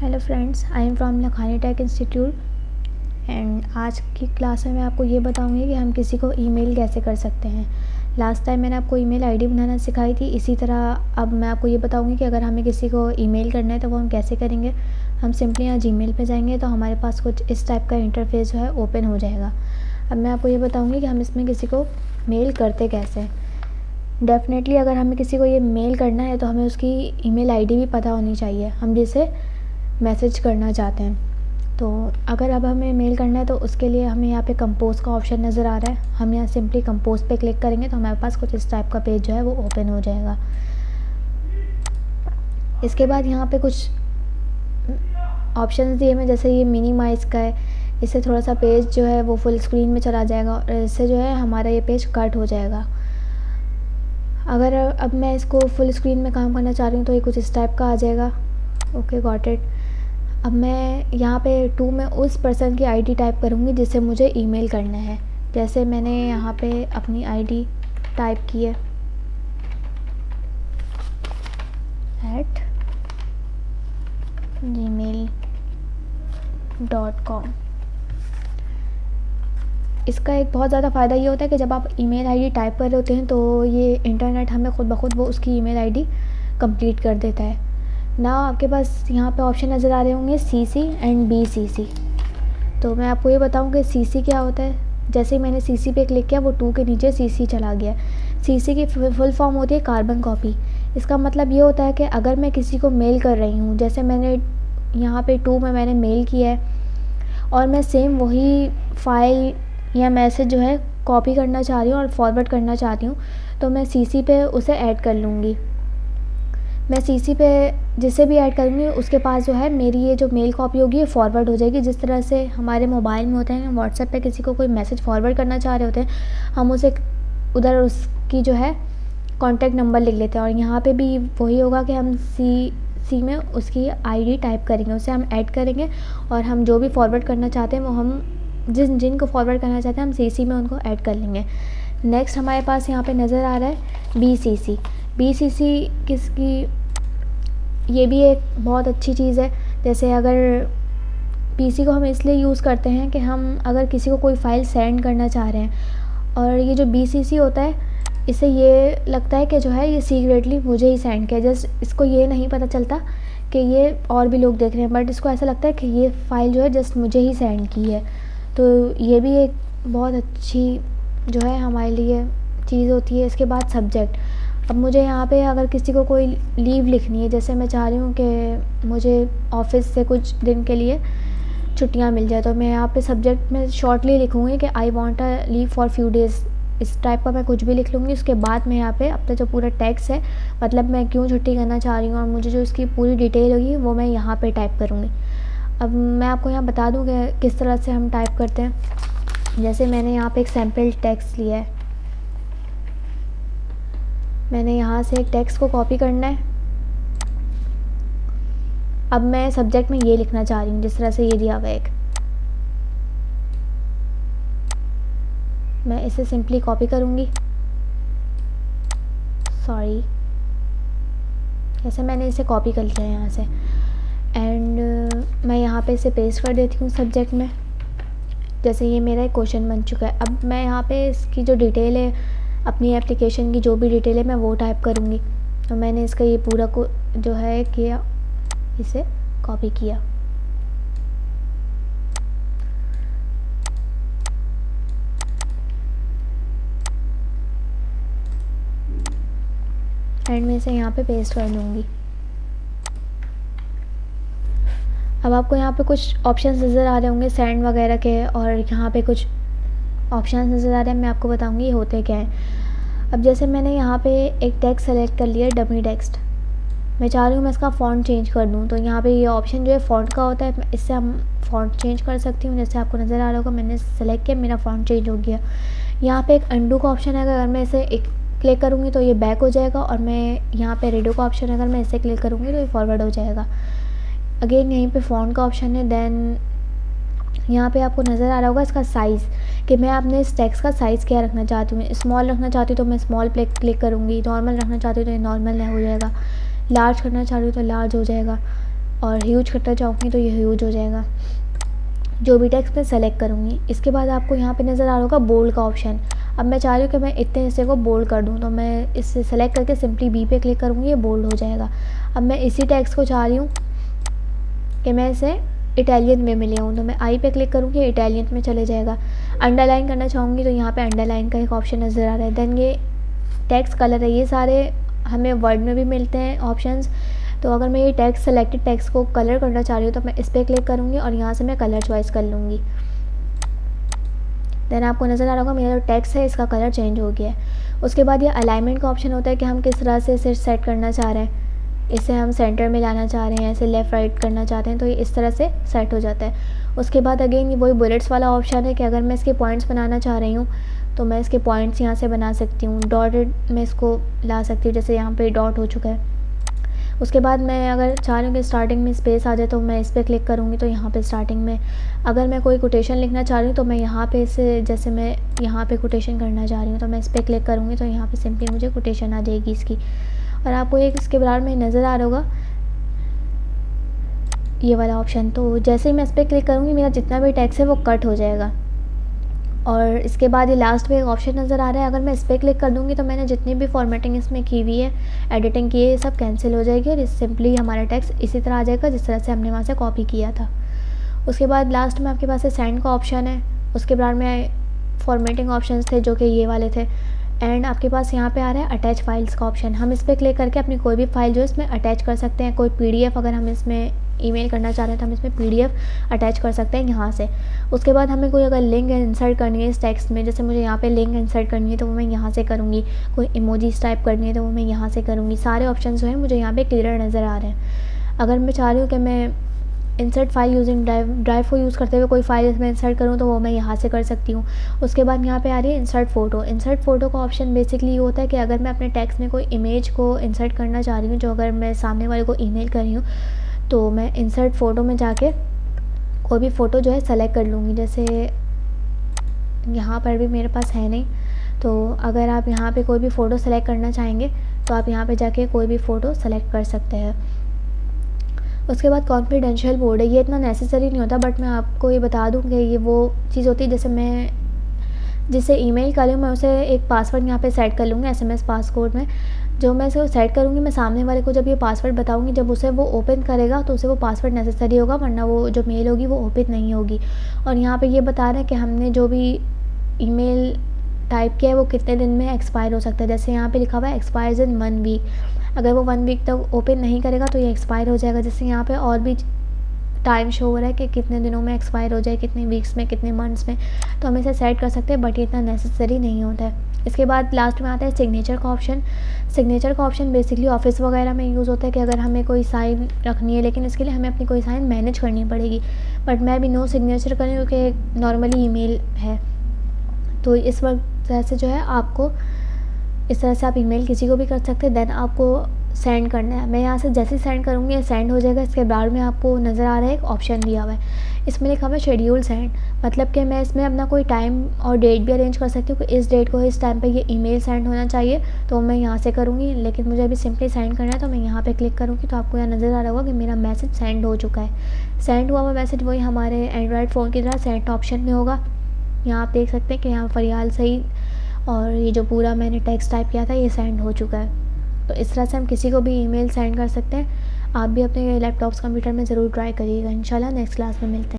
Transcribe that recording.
Hello friends, I am from Lakhani tech institute and आज की class में मैं आपको ये बताऊंगी कि हम किसी को ईमेल कैसे कर सकते हैं। लास्ट टाइम मैंने आपको ईमेल आईडी बनाना सिखाई थी, इसी तरह अब मैं आपको ये बताऊंगी कि अगर हमें किसी को ईमेल करना है तो वो हम कैसे करेंगे। हम सिंपली यहाँ जीमेल पे जाएंगे तो हमारे पास कुछ इस टाइप का इंटरफेस जो है ओपन हो जाएगा। अब मैं आपको ये बताऊँगी कि हम इसमें किसी को मेल करते कैसे। डेफ़िनेटली अगर हमें किसी को ये मेल करना है तो हमें उसकी ईमेल आईडी भी पता होनी चाहिए, हम जिसे मैसेज करना चाहते हैं। तो अगर अब हमें मेल करना है तो उसके लिए हमें यहाँ पे कंपोज़ का ऑप्शन नज़र आ रहा है। हम यहाँ सिंपली कंपोज़ पे क्लिक करेंगे तो हमारे पास कुछ इस टाइप का पेज जो है वो ओपन हो जाएगा। इसके बाद यहाँ पे कुछ ऑप्शंस दिए हैं, जैसे ये मिनिमाइज़ का है, इससे थोड़ा सा पेज जो है वो फुल स्क्रीन में चला जाएगा और इससे जो है हमारा ये पेज कट हो जाएगा। अगर अब मैं इसको फुल स्क्रीन में काम करना चाह रही हूँ तो ये कुछ इस टाइप का आ जाएगा। Okay, got it. अब मैं यहाँ पे टू में उस पर्सन की आईडी टाइप करूँगी जिससे मुझे ईमेल करना है। जैसे मैंने यहाँ पे अपनी आईडी टाइप की है @gmail.com। इसका एक बहुत ज़्यादा फ़ायदा ये होता है कि जब आप ईमेल आईडी टाइप कर रहे होते हैं तो ये इंटरनेट हमें खुद ब खुद वो उसकी ईमेल आईडी कंप्लीट कर देता है ना। आपके पास यहाँ पे ऑप्शन नज़र आ रहे होंगे CC एंड BCC। तो मैं आपको ये बताऊँ कि CC क्या होता है। जैसे ही मैंने CC पे क्लिक किया वो 2 के नीचे CC चला गया। CC की फुल फॉर्म होती है कार्बन कॉपी। इसका मतलब ये होता है कि अगर मैं किसी को मेल कर रही हूँ, जैसे मैंने यहाँ पे 2 में मैंने मेल किया है और मैं सेम वही फाइल या मैसेज जो है कॉपी करना चाह रही हूँ और फॉरवर्ड करना चाहती हूँ, तो मैं CC पे उसे ऐड कर लूँगी। मैं CC पे जिसे भी ऐड करूँगी उसके पास जो है मेरी ये जो मेल कॉपी होगी ये फॉरवर्ड हो जाएगी। जिस तरह से हमारे मोबाइल में होते हैं, व्हाट्सएप पे किसी को कोई मैसेज फॉरवर्ड करना चाह रहे होते हैं, हम उसे उधर उसकी जो है कॉन्टैक्ट नंबर लिख लेते हैं और यहाँ पे भी वही होगा कि हम CC में उसकी आईडी टाइप करेंगे, उसे हम ऐड करेंगे और हम जो भी फॉरवर्ड करना चाहते हैं वो हम जिनको फॉरवर्ड करना चाहते हैं हम CC में उनको ऐड कर लेंगे। नेक्स्ट हमारे पास यहाँ पे नज़र आ रहा है BCC। BCC किसकी, ये भी एक बहुत अच्छी चीज़ है। जैसे अगर PC को हम इसलिए यूज़ करते हैं कि हम अगर किसी को कोई फ़ाइल सेंड करना चाह रहे हैं और ये जो BCC होता है इससे ये लगता है कि जो है ये सीक्रेटली मुझे ही सेंड किया। जस्ट इसको ये नहीं पता चलता कि ये और भी लोग देख रहे हैं, बट इसको ऐसा लगता है कि ये फ़ाइल जो है जस्ट मुझे ही सेंड की है। तो ये भी एक बहुत अच्छी जो है हमारे लिए चीज़ होती है। इसके बाद सब्जेक्ट। अब मुझे यहाँ पे अगर किसी को कोई लीव लिखनी है, जैसे मैं चाह रही हूँ कि मुझे ऑफिस से कुछ दिन के लिए छुट्टियाँ मिल जाए, तो मैं यहाँ पे सब्जेक्ट में शॉर्टली लिखूँगी कि I want a leave for few days. इस टाइप का मैं कुछ भी लिख लूँगी। उसके बाद मैं यहाँ पे अपना जो पूरा टेक्स्ट है, मतलब मैं क्यों छुट्टी करना चाह रही हूँ और मुझे जो इसकी पूरी डिटेल होगी वो मैं यहाँ पर टाइप करूँगी। अब मैं आपको यहाँ बता दूँ कि किस तरह से हम टाइप करते हैं। जैसे मैंने यहाँ पे एक सैम्पल टेक्स्ट लिया है, मैंने यहाँ से एक टेक्स्ट को कॉपी करना है। अब मैं सब्जेक्ट में ये लिखना चाह रही हूँ जिस तरह से ये दिया हुआ है एक, मैं इसे सिंपली कॉपी करूँगी। सॉरी, जैसे मैंने इसे कॉपी कर लिया है यहाँ से एंड मैं यहाँ पे इसे पेस्ट कर देती हूँ सब्जेक्ट में। जैसे ये मेरा एक क्वेश्चन बन चुका है। अब मैं यहाँ पे इसकी जो डिटेल है, अपनी एप्लीकेशन की जो भी डिटेल है मैं वो टाइप करूँगी। तो मैंने इसका ये पूरा को जो है किया, इसे कॉपी किया। एंड मैं इसे यहाँ पे पेस्ट कर दूँगी। अब आपको यहाँ पे कुछ ऑप्शंस नज़र आ रहे होंगे सेंड वगैरह के, और यहाँ पे कुछ ऑप्शंस नज़र आ रहे हैं, मैं आपको बताऊँगी ये होते क्या हैं। अब जैसे मैंने यहाँ पे एक टेक्स्ट सेलेक्ट कर लिया है, डमी टेक्स्ट। मैं चाह रही हूँ मैं इसका फ़ॉन्ट चेंज कर दूँ, तो यहाँ पे ये ऑप्शन जो है फ़ॉन्ट का होता है, इससे हम फ़ॉन्ट चेंज कर सकती हूँ। जैसे आपको नज़र आ रहा होगा मैंने सेलेक्ट किया, मेरा फ़ॉन्ट चेंज हो गया। यहाँ पे एक अंडू का ऑप्शन है, अगर मैं इसे एक क्लिक करूँगी तो ये बैक हो जाएगा, और मैं यहाँ पे रेडो का ऑप्शन है, अगर मैं इसे क्लिक करूँगी तो ये फॉरवर्ड हो जाएगा। अगेन यहीं पे फ़ॉन्ट का ऑप्शन है। देन यहाँ पे आपको नज़र आ रहा होगा इसका साइज़, कि मैं अपने इस टेक्स्ट का साइज़ क्या रखना चाहती हूँ। स्मॉल रखना चाहती हूँ तो मैं स्मॉल पे क्लिक करूँगी, नॉर्मल रखना चाहती हूँ तो ये नॉर्मल हो जाएगा, लार्ज करना चाह रही हूँ तो लार्ज हो जाएगा। और ह्यूज करना चाहूँगी तो ये ह्यूज हो जाएगा, जो भी टेक्स्ट मैं सेलेक्ट करूँगी। इसके बाद आपको यहाँ पे नज़र आ रहा होगा बोल्ड का ऑप्शन। अब मैं चाह रही हूँ कि मैं इतने हिस्से को बोल्ड कर दूँ, तो मैं इससे सेलेक्ट करके सिंपली बी पे क्लिक करूँगी, ये बोल्ड हो जाएगा। अब मैं इसी टेक्स्ट को चाह रही हूँ कि मैं इसे इटालियन में ले आऊँ, तो मैं आई पे क्लिक करूँगी, इटालियन में चले जाएगा। अंडरलाइन करना चाहूँगी तो यहाँ पे अंडरलाइन का एक ऑप्शन नज़र आ रहा है। देन ये टेक्स्ट कलर है, ये सारे हमें वर्ड में भी मिलते हैं ऑप्शंस। तो अगर मैं ये टेक्स्ट सेलेक्टेड टेक्स्ट को कलर करना चाह रही हूँ तो मैं इस पर क्लिक करूँगी और यहाँ से मैं कलर चॉइस कर लूँगी। देन आपको नज़र आ रहा होगा मेरा जो टेक्स्ट है इसका कलर चेंज हो गया है। उसके बाद ये अलाइनमेंट का ऑप्शन होता है कि हम किस तरह से इसे सेट करना चाह रहे हैं। इसे हम सेंटर में लाना चाह रहे हैं, इसे लेफ़्ट राइट करना चाहते हैं, तो ये इस तरह से सेट हो जाता है। उसके बाद अगेन ये वही बुलेट्स वाला ऑप्शन है कि अगर मैं इसके पॉइंट्स बनाना चाह रही हूँ तो मैं इसके पॉइंट्स यहाँ से बना सकती हूँ। डॉटेड में इसको ला सकती हूँ, जैसे यहाँ पे डॉट हो चुका है। उसके बाद मैं अगर चाह रही हूँ कि स्टार्टिंग में स्पेस आ जाए तो मैं इस पर क्लिक करूँगी, तो यहाँ पे स्टार्टिंग में अगर मैं कोई कोटेशन लिखना चाह रही हूँ तो मैं यहाँ पे इसे, जैसे मैं यहाँ पे कोटेशन करना चाह रही हूँ तो मैं इस पर क्लिक करूँगी, तो यहाँ पे सिंपली मुझे कोटेशन आ जाएगी इसकी। और आपको एक इसके बराबर में नज़र आ रहा होगा ये वाला ऑप्शन, तो जैसे ही मैं इस पर क्लिक करूँगी मेरा जितना भी टेक्स्ट है वो कट हो जाएगा। और इसके बाद ये लास्ट में एक ऑप्शन नज़र आ रहा है, अगर मैं इस पर क्लिक कर दूँगी तो मैंने जितनी भी फॉर्मेटिंग इसमें की हुई है, एडिटिंग की है, ये सब कैंसिल हो जाएगी और सिंपली हमारा टेक्स्ट इसी तरह आ जाएगा जिस तरह से हमने वहाँ से कॉपी किया था। उसके बाद लास्ट में आपके पास सेंड का ऑप्शन है। उसके बाद में फॉर्मेटिंग ऑप्शंस थे जो कि ये वाले थे। एंड आपके पास यहाँ पे आ रहा है अटैच फाइल्स का ऑप्शन। हम इस पर क्लिक करके अपनी कोई भी फाइल जो है इसमें अटैच कर सकते हैं। कोई पीडीएफ अगर हम इसमें ईमेल करना चाह रहे हैं तो हम इसमें पीडीएफ अटैच कर सकते हैं यहाँ से। उसके बाद हमें कोई अगर लिंक इंसर्ट करनी है इस टेक्स्ट में, जैसे मुझे यहाँ पे लिंक इंसर्ट करनी है तो वो मैं यहाँ से करूँगी। कोई इमोजीज टाइप करनी है तो वो मैं यहाँ से करूँगी। सारे ऑप्शन जो हैं मुझे यहाँ पे क्लियर नज़र आ रहे हैं। अगर मैं चाह रही हूँ कि मैं इंसर्ट फाइल यूजिंग ड्राइव को यूज़ करते हुए कोई फाइल इसमें इंसर्ट करूँ तो वो मैं यहाँ से कर सकती हूँ। उसके बाद यहाँ पे आ रही है इंसर्ट फ़ोटो। इंसर्ट फ़ोटो का ऑप्शन बेसिकली ये होता है कि अगर मैं अपने टेक्स्ट में कोई इमेज को इंसर्ट करना चाह रही हूँ, जो अगर मैं सामने वाले को ईमेल कर रही हूँ, तो मैं इंसर्ट फ़ोटो में जाके कोई भी फ़ोटो जो है सेलेक्ट कर लूँगी। जैसे यहाँ पर भी मेरे पास है नहीं, तो अगर आप यहाँ पे कोई भी फ़ोटो सेलेक्ट करना चाहेंगे तो आप यहाँ पे जाके कोई भी फ़ोटो सेलेक्ट कर सकते हैं। उसके बाद कॉन्फिडेंशियल मोड है, ये इतना नेसेसरी नहीं होता, बट मैं आपको ये बता दूँ कि ये वो चीज़ होती है जैसे मैं जिसे ईमेल कर रही हूँ मैं उसे एक पासवर्ड यहाँ पे सेट कर लूँगी एसएमएस पासकोड में। जो मैं इसे सेट करूँगी, मैं सामने वाले को जब ये पासवर्ड बताऊँगी, जब उसे वो ओपन करेगा तो उसे वो पासवर्ड नेसेसरी होगा, वरना वो जो मेल होगी वो ओपन नहीं होगी। और यहाँ पे ये बता रहे हैं कि हमने जो भी ईमेल टाइप किया है वो कितने दिन में एक्सपायर हो सकता है। जैसे यहाँ पे लिखा हुआ है एक्सपायर्स इन 1 वीक। अगर वो 1 वीक तक ओपन नहीं करेगा तो ये एक्सपायर हो जाएगा। जैसे यहाँ पे और भी टाइम शो हो रहा है कि कितने दिनों में एक्सपायर हो जाए, कितने वीक्स में, कितने मंथ्स में, तो हम इसे सेट कर सकते हैं, बट ये इतना नेसेसरी नहीं होता है। इसके बाद लास्ट में आता है सिग्नेचर का ऑप्शन। सिग्नेचर का ऑप्शन बेसिकली ऑफिस वगैरह में यूज़ होता है कि अगर हमें कोई साइन रखनी है, लेकिन इसके लिए हमें अपनी कोई साइन मैनेज करनी पड़ेगी। बट मैं अभी नो सिग्नेचर कर रही हूँ क्योंकि नॉर्मली ईमेल है, तो इस वक्त से जो है आपको इस तरह से आप ईमेल किसी को भी कर सकते हैं। देन आपको सेंड करना है। मैं यहाँ से जैसे ही सेंड करूँगी ये सेंड हो जाएगा। इसके बाद में आपको नज़र आ रहा है एक ऑप्शन दिया हुआ है, इसमें लिखा हुआ है शेड्यूल सेंड। मतलब कि मैं इसमें अपना कोई टाइम और डेट भी अरेंज कर सकती हूँ कि इस डेट को इस टाइम पे ये ईमेल सेंड होना चाहिए, तो मैं यहाँ से करूँगी। लेकिन मुझे अभी सिंपली सेंड करना है तो मैं यहाँ पे क्लिक करूँगी, तो आपको यहाँ नज़र आ रहा होगा कि मेरा मैसेज सेंड हो चुका है। सेंड हुआ मैसेज वही हमारे एंड्रॉयड फ़ोन की तरह सेंड ऑप्शन में होगा। यहाँ आप देख सकते हैं कि यहाँ फरियाल सही और ये जो पूरा मैंने टेक्स्ट टाइप किया था ये सेंड हो चुका है। तो इस तरह से हम किसी को भी ईमेल सेंड कर सकते हैं। आप भी अपने लैपटॉप्स कंप्यूटर में ज़रूर ट्राई करिएगा। इंशाल्लाह नेक्स्ट क्लास में मिलते हैं।